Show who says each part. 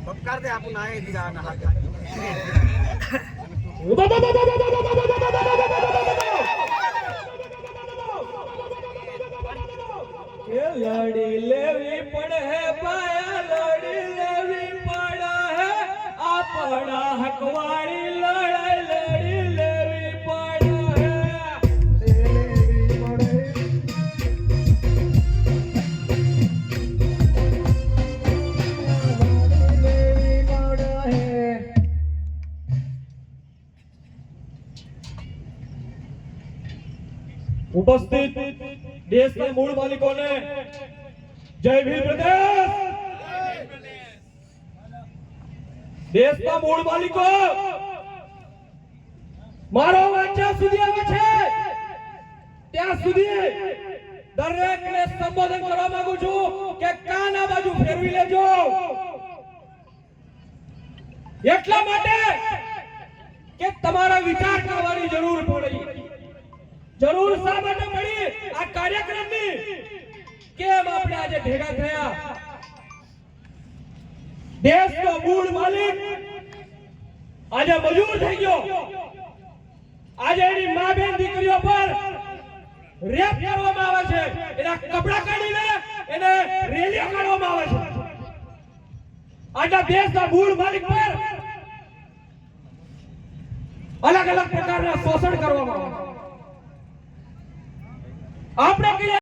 Speaker 1: बपकार दे आपण आहे दिला ना हात
Speaker 2: ये लड़ी लेवी पड़े है पाया लड़ी लेवी पड़ा है अपना हकवाड़ी लड़ाई लड़ी लेवी पड़ा है उपस्थित देश के मूल मालिकों ने जय भीम प्रदेश देश का मूल मालिको मारो वाचा सुधी આવે છે ત્યાં સુધી દરેકને સંબોધન કરવા માંગુ છું કે કાન આ બાજુ ફેરવી લેજો એટલા માટે કે તમારા વિચાર કરવાની જરૂર પડી જરૂર શા માટે પડી આ કાર્યક્રમની કેમ આપણે આજે ભેગા થયા દેશનો મૂળ માલિક આજે મજૂર થઈ ગયો આજે એની મા બેન દીકરીઓ પર રેપ કરવામાં આવે છે એના કપડા કાઢીને એને રેલીઓ કાઢવામાં આવે છે આજના દેશના મૂળ માલિક પર અલગ અલગ પ્રકારના શોષણ કરવામાં આવે છે આપણે